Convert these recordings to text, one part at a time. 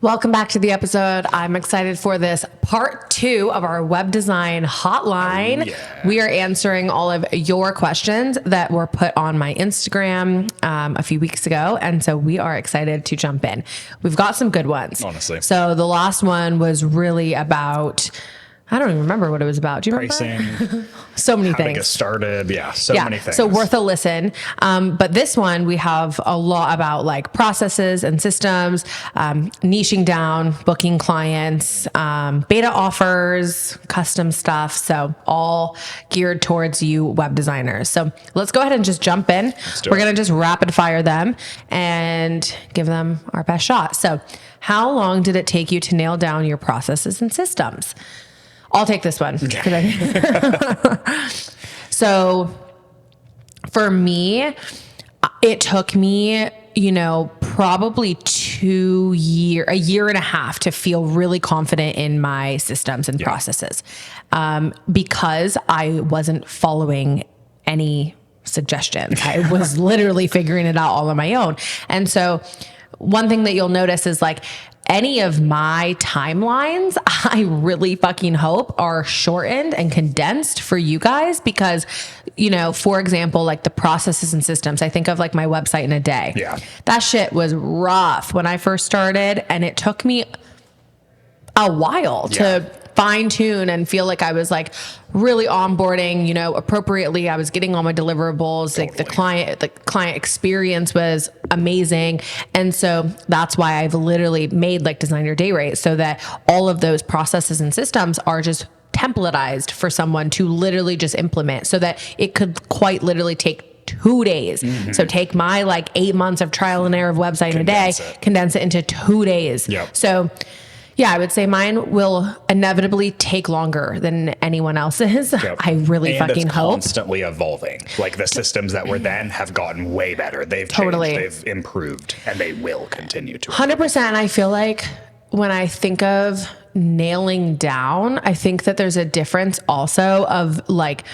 Welcome back to the episode. I'm excited for this part 2 of our web design hotline. Oh, yeah. We are answering all of your questions that were put on my Instagram a few weeks ago. And so we are excited to jump in. We've got some good ones. Honestly. So the last one was really about, I don't even remember what it was about. Do you remember? Pricing. So many How things. to get started. Yeah. So many things. So worth a listen. But this one, we have a lot about like processes and systems, niching down, booking clients, beta offers, custom stuff. So all geared towards you web designers. So let's go ahead and just jump in. We're going to just rapid fire them and give them our best shot. So how long did it take you to nail down your processes and systems? I'll take this one. So for me, it took me, probably a year and a half to feel really confident in my systems and processes, because I wasn't following any suggestions. I was literally figuring it out all on my own. And so one thing that you'll notice is like, any of my timelines, I really fucking hope are shortened and condensed for you guys because, for example, like the processes and systems, I think of like my website in a day. Yeah. That shit was rough when I first started, and it took me a while to fine tune and feel like I was like really onboarding, appropriately. I was getting all my deliverables. Totally. Like the client experience was amazing. And so that's why I've literally made like design your day rate so that all of those processes and systems are just templatized for someone to literally just implement so that it could quite literally take 2 days. Mm-hmm. So take my like 8 months of trial and error of website in a day, condense it into 2 days. Yep. So yeah, I would say mine will inevitably take longer than anyone else's. Yep. I really fucking hope. Constantly evolving. Like the systems that were then have gotten way better. They've changed, they've improved, and they will continue to. 100%. I feel like when I think of nailing down, I think that there's a difference also of like,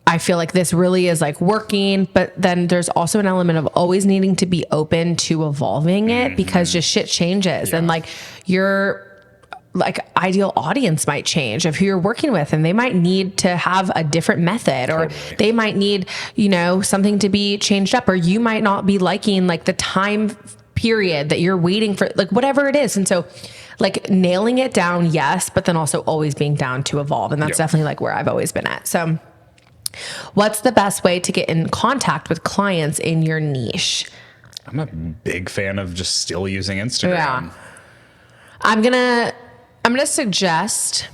I feel like this really is like working, but then there's also an element of always needing to be open to evolving it because just shit changes and like your like ideal audience might change of who you're working with, and they might need to have a different method or they might need, something to be changed up, or you might not be liking like the time period that you're waiting for, like whatever it is. And so like nailing it down, yes, but then also always being down to evolve. And that's definitely like where I've always been at. So what's the best way to get in contact with clients in your niche? I'm a big fan of just still using Instagram. Yeah. I'm going to suggest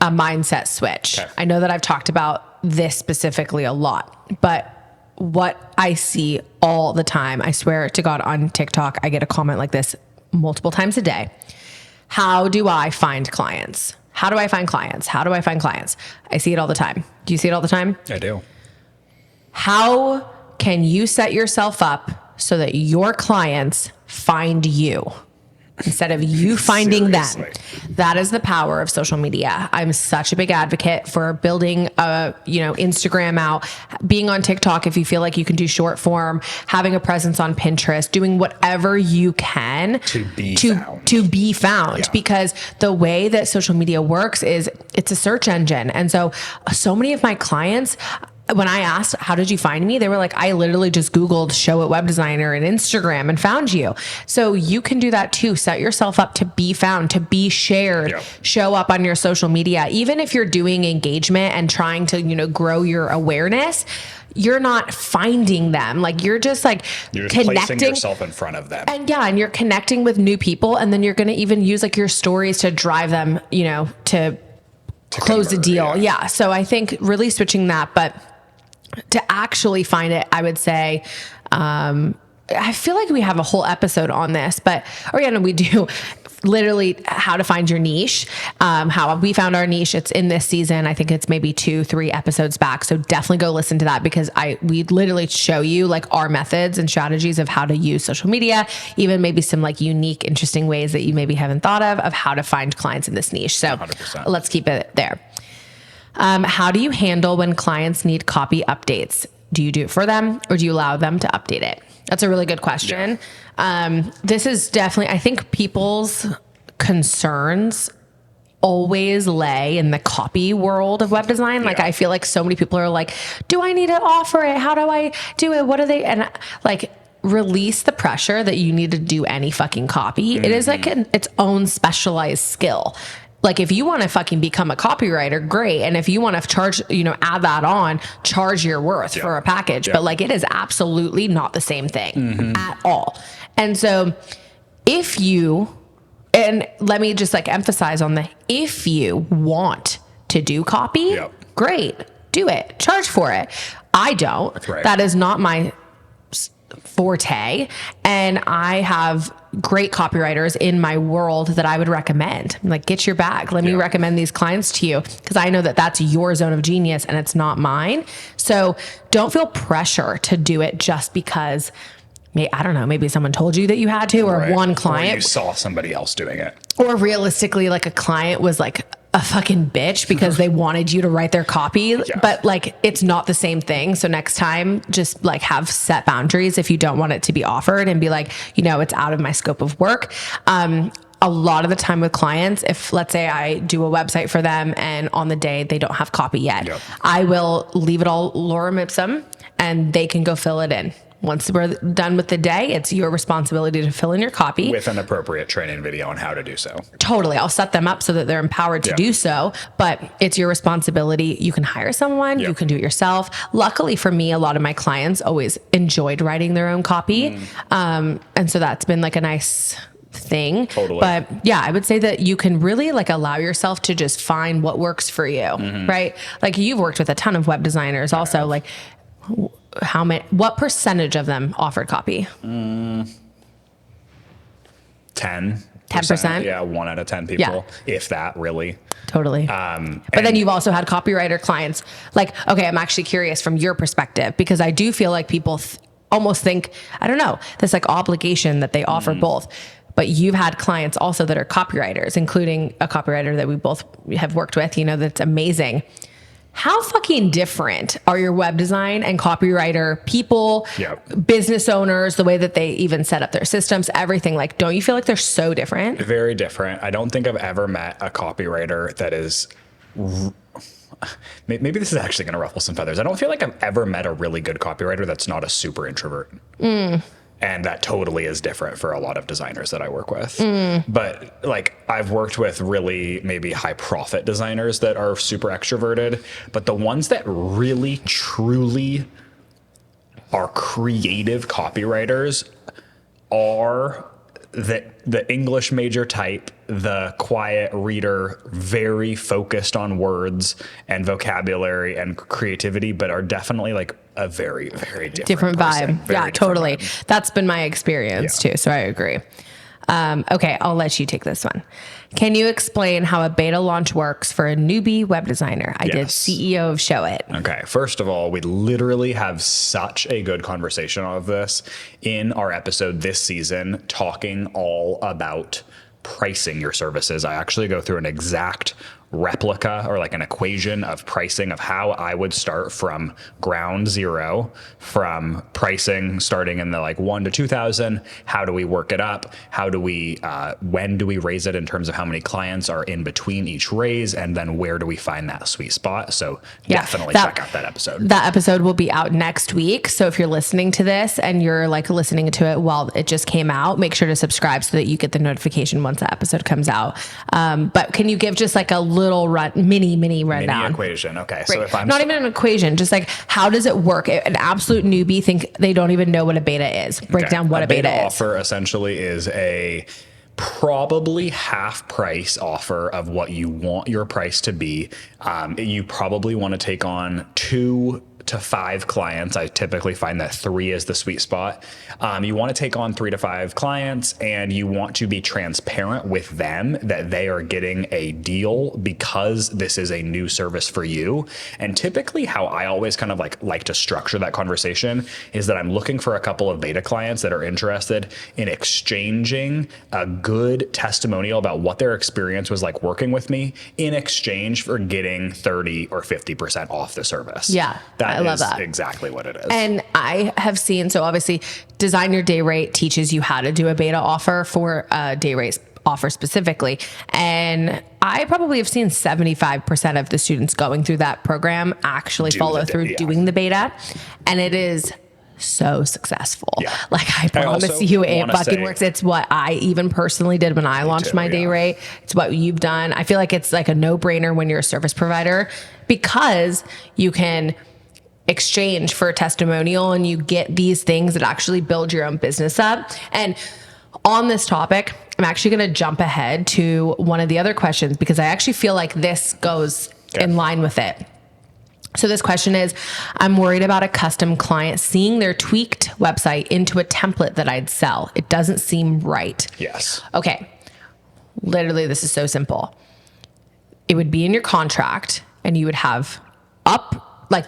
a mindset switch. Okay. I know that I've talked about this specifically a lot, but what I see all the time, I swear to God, on TikTok, I get a comment like this multiple times a day. How do I find clients? How do I find clients? How do I find clients? I see it all the time. Do you see it all the time? I do. How can you set yourself up so that your clients find you instead of you finding them? That is the power of social media. I'm such a big advocate for building Instagram out, being on TikTok if you feel like you can do short form, having a presence on Pinterest, doing whatever you can to be found. Yeah. Because the way that social media works is it's a search engine. And so many of my clients, when I asked, how did you find me? They were like, I literally just Googled Showit web designer and Instagram and found you. So you can do that too. Set yourself up to be found, to be shared, show up on your social media. Even if you're doing engagement and trying to, grow your awareness, you're not finding them. Like you're just placing yourself in front of them. And you're connecting with new people. And then you're going to even use like your stories to drive them, to close the deal. Yeah. So I think really switching that, but to actually find it, I would say, I feel like we have a whole episode on this, we do literally how to find your niche, how we found our niche. It's in this season. I think it's maybe 2-3 episodes back. So definitely go listen to that because we literally show you like our methods and strategies of how to use social media, even maybe some like unique, interesting ways that you maybe haven't thought of how to find clients in this niche. So 100%. Let's keep it there. How do you handle when clients need copy updates? Do you do it for them or do you allow them to update it? That's a really good question. This is definitely, I think people's concerns always lay in the copy world of web design. Like, I feel like so many people are like, do I need to offer it? How do I do it? What are they? And like, release the pressure that you need to do any fucking copy. It is like its own specialized skill. Like, if you want to fucking become a copywriter, great. And if you want to charge, add that on, charge your worth for a package. But like, it is absolutely not the same thing at all. And so and let me just like emphasize on if you want to do copy, great, do it, charge for it. I don't. Right. That is not my forte. And I have great copywriters in my world that I would recommend. Like, get your bag. Let me recommend these clients to you, because I know that that's your zone of genius and it's not mine. So don't feel pressure to do it just because, I don't know, maybe someone told you that you had to, or one client. Or you saw somebody else doing it. Or realistically, like, a client was like a fucking bitch because they wanted you to write their copy. But like, it's not the same thing. So next time, just like have set boundaries if you don't want it to be offered, and be like, it's out of my scope of work. A lot of the time with clients, if let's say I do a website for them and on the day they don't have copy yet, I will leave it all lorem ipsum and they can go fill it in. Once we're done with the day, it's your responsibility to fill in your copy. With an appropriate training video on how to do so. Totally. I'll set them up so that they're empowered to do so, but it's your responsibility. You can hire someone, you can do it yourself. Luckily for me, a lot of my clients always enjoyed writing their own copy. And so that's been like a nice thing. Totally. But yeah, I would say that you can really like allow yourself to just find what works for you, right? Like, you've worked with a ton of web designers also, like, what percentage of them offered copy? 10%. Yeah, 1 out of 10 people, if that, really. Totally. But then you've also had copywriter clients. Like, okay, I'm actually curious from your perspective, because I do feel like people almost think, I don't know, this like obligation that they offer both. But you've had clients also that are copywriters, including a copywriter that we both have worked with, that's amazing. How fucking different are your web design and copywriter people, business owners, the way that they even set up their systems, everything? Like, don't you feel like they're so different? Very different. I don't think I've ever met a copywriter that is... Maybe this is actually going to ruffle some feathers. I don't feel like I've ever met a really good copywriter that's not a super introvert. And that totally is different for a lot of designers that I work with. But like, I've worked with really maybe high profit designers that are super extroverted, but the ones that really truly are creative copywriters are the English major type, the quiet reader, very focused on words and vocabulary and creativity, but are definitely like a very, very different vibe. Yeah, totally. Vibe. That's been my experience too. So I agree. Okay, I'll let you take this one. Can you explain how a beta launch works for a newbie web designer? I did CEO of Showit. Okay, first of all, we literally have such a good conversation of this in our episode this season, talking all about pricing your services. I actually go through an exact replica or like an equation of pricing of how I would start from ground zero, from pricing starting in the like 1 to 2,000. How do we work it up? How do we, when do we raise it in terms of how many clients are in between each raise? And then where do we find that sweet spot? So definitely check out that episode. That episode will be out next week. So if you're listening to this and you're like listening to it while it just came out, make sure to subscribe so that you get the notification once that episode comes out. But can you give just like a little mini rundown? Mini equation. Okay. So if I'm not even an equation, just like, how does it work? An absolute newbie think they don't even know what a beta is. Break down what a beta is. Offer essentially is a probably half price offer of what you want your price to be. You probably want to take on 2 to 5 clients. I typically find that 3 is the sweet spot. You want to take on 3 to 5 clients, and you want to be transparent with them that they are getting a deal because this is a new service for you. And typically how I always kind of like to structure that conversation is that I'm looking for a couple of beta clients that are interested in exchanging a good testimonial about what their experience was like working with me in exchange for getting 30 or 50% off the service. Yeah. I love that. Exactly what it is. And I have seen, so obviously Design Your Day Rate teaches you how to do a beta offer for a day rate offer specifically. And I probably have seen 75% of the students going through that program actually follow through doing the beta. And it is so successful. Yeah. Like I promise you it fucking works. It's what I even personally did when I launched my day rate. It's what you've done. I feel like it's like a no-brainer when you're a service provider because you can exchange for a testimonial and you get these things that actually build your own business up. And on this topic, I'm actually going to jump ahead to one of the other questions because I actually feel like this goes in line with it. So this question is, I'm worried about a custom client seeing their tweaked website into a template that I'd sell. It doesn't seem right. Yes. Okay. Literally, this is so simple. It would be in your contract and you would have what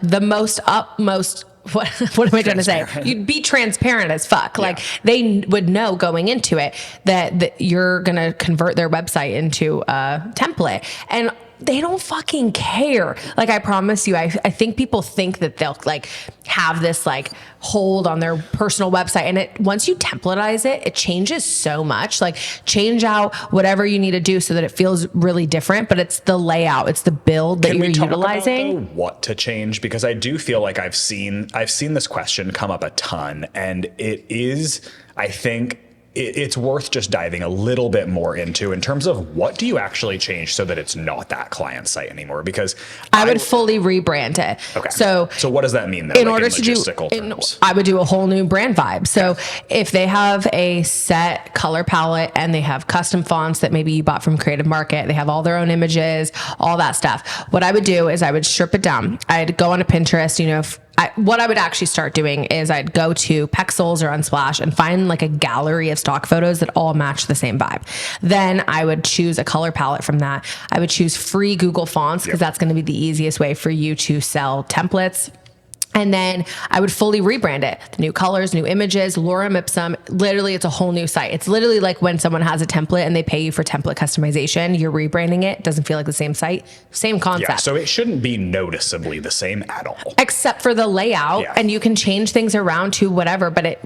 am I trying to say? You'd be transparent as fuck. Yeah. Like they would know going into it that you're going to convert their website into a template. And they don't fucking care. Like I promise you, I think people think that they'll like have this like hold on their personal website. And once you templatize it, it changes so much. Like change out whatever you need to do so that it feels really different, but it's the layout, it's the build that you're utilizing. About, though, what to change? Because I do feel like I've seen this question come up a ton, and it is, I think, it's worth just diving a little bit more into in terms of what do you actually change so that it's not that client site anymore? Because I would fully rebrand it. Okay. So what does that mean though? In order to do, I would do a whole new brand vibe. So if they have a set color palette and they have custom fonts that maybe you bought from Creative Market, they have all their own images, all that stuff. What I would do is I would strip it down. I'd go on a Pinterest, what I would actually start doing is I'd go to Pexels or Unsplash and find like a gallery of stock photos that all match the same vibe. Then I would choose a color palette from that. I would choose free Google fonts because that's going to be the easiest way for you to sell templates. And then I would fully rebrand it. The new colors, new images, lorem ipsum. Literally, it's a whole new site. It's literally like when someone has a template and they pay you for template customization, you're rebranding it. It doesn't feel like the same site. Same concept. Yeah, so it shouldn't be noticeably the same at all. Except for the layout. Yeah. And you can change things around to whatever, but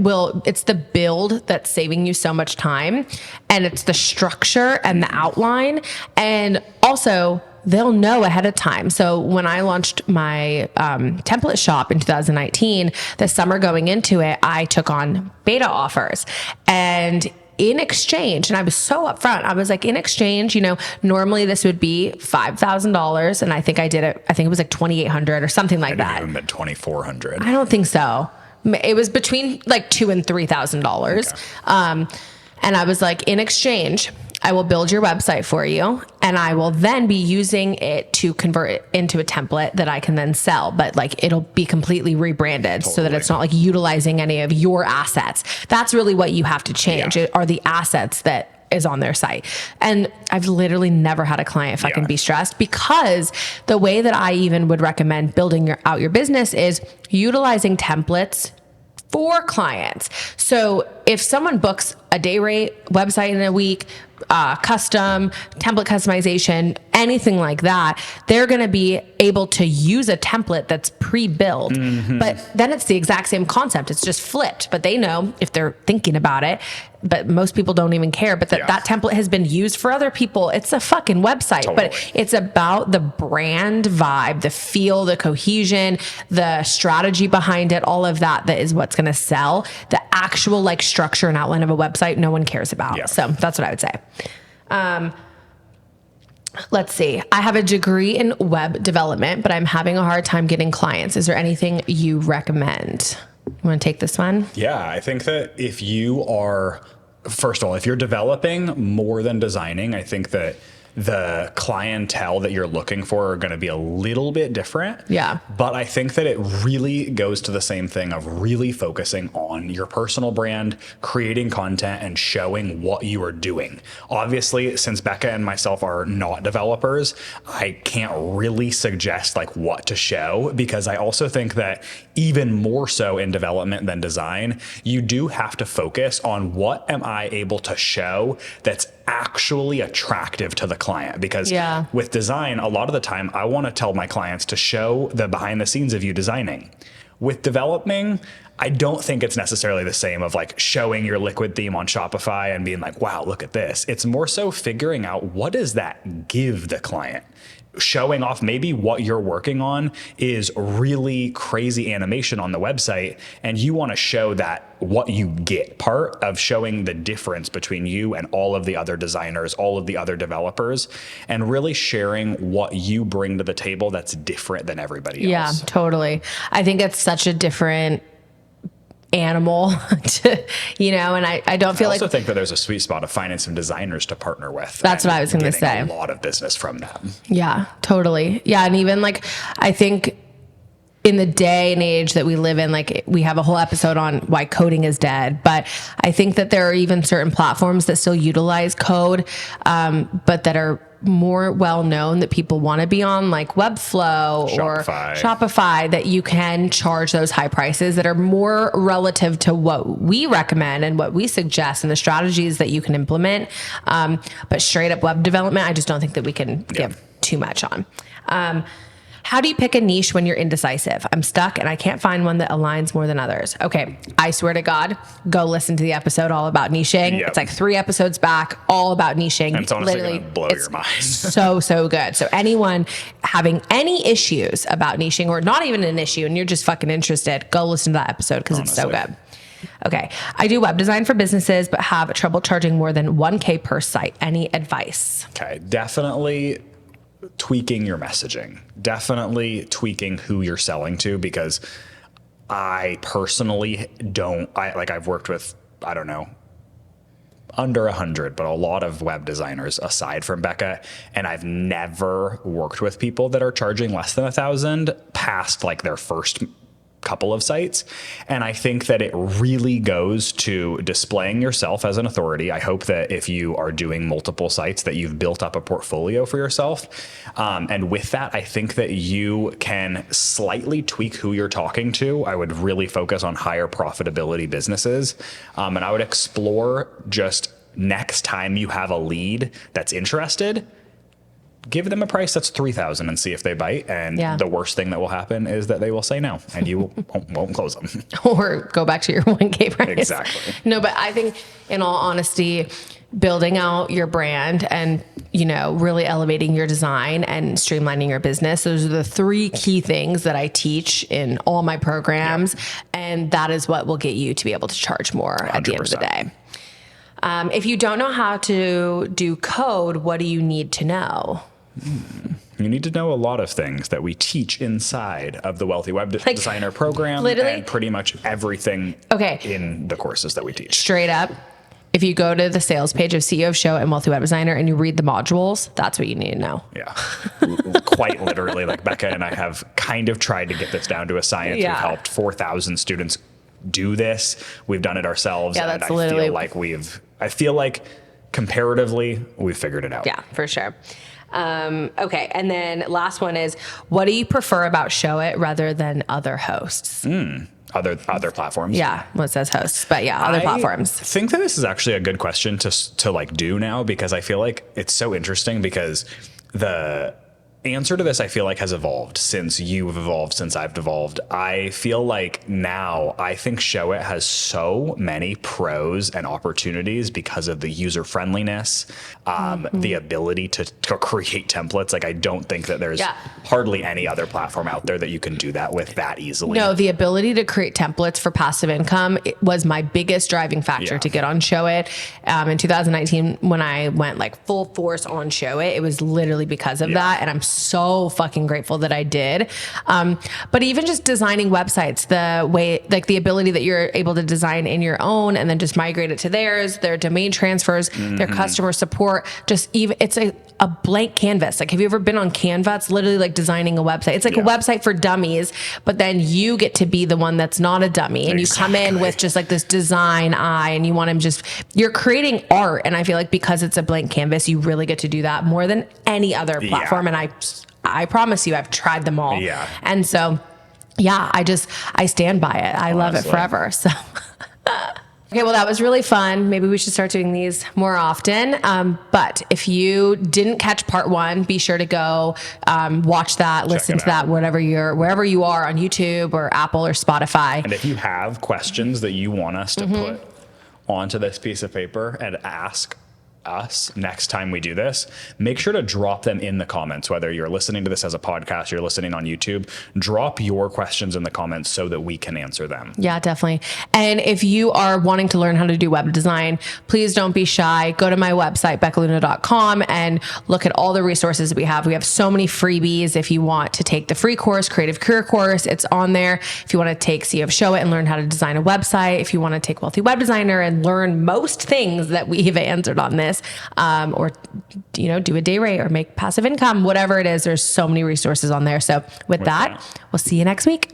it's the build that's saving you so much time. And it's the structure and the outline. And also, they'll know ahead of time. So when I launched my template shop in 2019, the summer going into it, I took on beta offers. And in exchange, and I was so upfront, I was like, in exchange, normally this would be $5,000. And I think I did it. I think it was like $2,800 or something like that. It would have been $2,400. I don't think so. It was between like $2,000 and $3,000. Okay. And I was like, in exchange, I will build your website for you, and I will then be using it to convert it into a template that I can then sell. But like it'll be completely rebranded so that it's not like utilizing any of your assets. That's really what you have to change. It are the assets that is on their site. And I've literally never had a client fucking be stressed, because the way that I even would recommend building out your business is utilizing templates for clients. So if someone books a day rate website in a week, custom template customization, anything like that, they're going to be able to use a template that's pre-built. Mm-hmm. But then it's the exact same concept. It's just flipped, but they know if they're thinking about it, but most people don't even care. But that template has been used for other people. It's a fucking website, but it's about the brand vibe, the feel, the cohesion, the strategy behind it, all of that is what's going to sell. The actual like structure and outline of a website, no one cares about. Yeah. So that's what I would say. Let's see. I have a degree in web development, but I'm having a hard time getting clients. Is there anything you recommend? You want to take this one? Yeah, I think that if you are, first of all, if you're developing more than designing, I think that the clientele that you're looking for are going to be a little bit different. Yeah. But I think that it really goes to the same thing of really focusing on your personal brand, creating content, and showing what you are doing. Obviously, since Becca and myself are not developers, I can't really suggest like what to show, because I also think that even more so in development than design, you do have to focus on what am I able to show that's actually attractive to the client. Because with design, a lot of the time I want to tell my clients to show the behind the scenes of you designing. With developing, I don't think it's necessarily the same of like showing your liquid theme on Shopify and being like, wow, look at this. It's more so figuring out what does that give the client? Showing off maybe what you're working on is really crazy animation on the website, and you want to show that what you get part of showing the difference between you and all of the other designers, all of the other developers, and really sharing what you bring to the table that's different than everybody else. Yeah, totally. I think it's such a different animal to, and I don't feel I also think that there's a sweet spot of finding some designers to partner with. That's what I was going to say. A lot of business from them. Yeah, totally. Yeah. And even like, I think in the day and age that we live in, like we have a whole episode on why coding is dead, but I think that there are even certain platforms that still utilize code, but that are more well known that people want to be on, like Webflow or Shopify, that you can charge those high prices that are more relative to what we recommend and what we suggest and the strategies that you can implement. But straight up web development, I just don't think that we can give too much on. How do you pick a niche when you're indecisive? I'm stuck and I can't find one that aligns more than others. Okay, I swear to God, go listen to the episode all about niching. Yep. It's like 3 episodes back, all about niching. And it's honestly going to blow your mind. so good. So anyone having any issues about niching or not even an issue and you're just fucking interested, go listen to that episode because it's so good. Okay, I do web design for businesses, but have trouble charging more than $1,000 per site. Any advice? Okay, definitely tweaking your messaging, definitely tweaking who you're selling to, because I personally I've worked with, I don't know, under 100, but a lot of web designers aside from Becca. And I've never worked with people that are charging less than 1,000 past like their first couple of sites. And I think that it really goes to displaying yourself as an authority. I hope that if you are doing multiple sites that you've built up a portfolio for yourself. And with that, I think that you can slightly tweak who you're talking to. I would really focus on higher profitability businesses. And I would explore just next time you have a lead that's interested, give them a price that's $3,000 and see if they bite. And the worst thing that will happen is that they will say no, and you won't close them. Or go back to your $1,000 price. Exactly. No, but I think in all honesty, building out your brand and, really elevating your design and streamlining your business, those are the 3 key things that I teach in all my programs. And that is what will get you to be able to charge more 100%. At the end of the day. If you don't know how to do code, what do you need to know? You need to know a lot of things that we teach inside of the Wealthy Web Designer program, and pretty much everything in the courses that we teach. Straight up, if you go to the sales page of CEO of Showit and Wealthy Web Designer and you read the modules, that's what you need to know. Yeah, quite literally. Like Becca and I have kind of tried to get this down to a science. We've helped 4,000 students do this. We've done it ourselves. Yeah, that's literally. I feel like comparatively, we've figured it out. Yeah, for sure. Okay. And then last one is, what do you prefer about Showit rather than other hosts? Other platforms. Yeah. Well, it says hosts, but other platforms. I think that this is actually a good question to like do now, because I feel like it's so interesting, because the answer to this, I feel like, has evolved since you've evolved, since I've evolved. I feel like now I think Showit has so many pros and opportunities because of the user friendliness, the ability to create templates. Like, I don't think that there's hardly any other platform out there that you can do that with that easily. No, the ability to create templates for passive income was my biggest driving factor to get on Showit. In 2019, when I went like full force on Showit, it was literally because of that. And I'm so fucking grateful that I did. But even just designing websites, the way, like the ability that you're able to design in your own and then just migrate it to theirs, their domain transfers, their customer support, just even, it's a blank canvas. Like, have you ever been on Canva? It's literally like designing a website. It's like a website for dummies, but then you get to be the one that's not a dummy. And you come in with just like this design eye, and you want to you're creating art. And I feel like because it's a blank canvas, you really get to do that more than any other platform. And I promise you, I've tried them all. Yeah. And so, I stand by it. I love it forever. So Okay, well, that was really fun. Maybe we should start doing these more often. But if you didn't catch part 1, be sure to go watch that, listen to that, wherever you are on YouTube or Apple or Spotify. And if you have questions that you want us to put onto this piece of paper and ask us next time we do this, make sure to drop them in the comments. Whether you're listening to this as a podcast, you're listening on YouTube, drop your questions in the comments so that we can answer them. Yeah, definitely. And if you are wanting to learn how to do web design, please don't be shy. Go to my website, beccaluna.com, and look at all the resources that we have. We have so many freebies. If you want to take the free course, Creative Career Course, it's on there. If you want to take CEO of Showit and learn how to design a website, if you want to take Wealthy Web Designer and learn most things that we've answered on this, or do a day rate or make passive income, whatever it is, there's so many resources on there. So with that, we'll see you next week.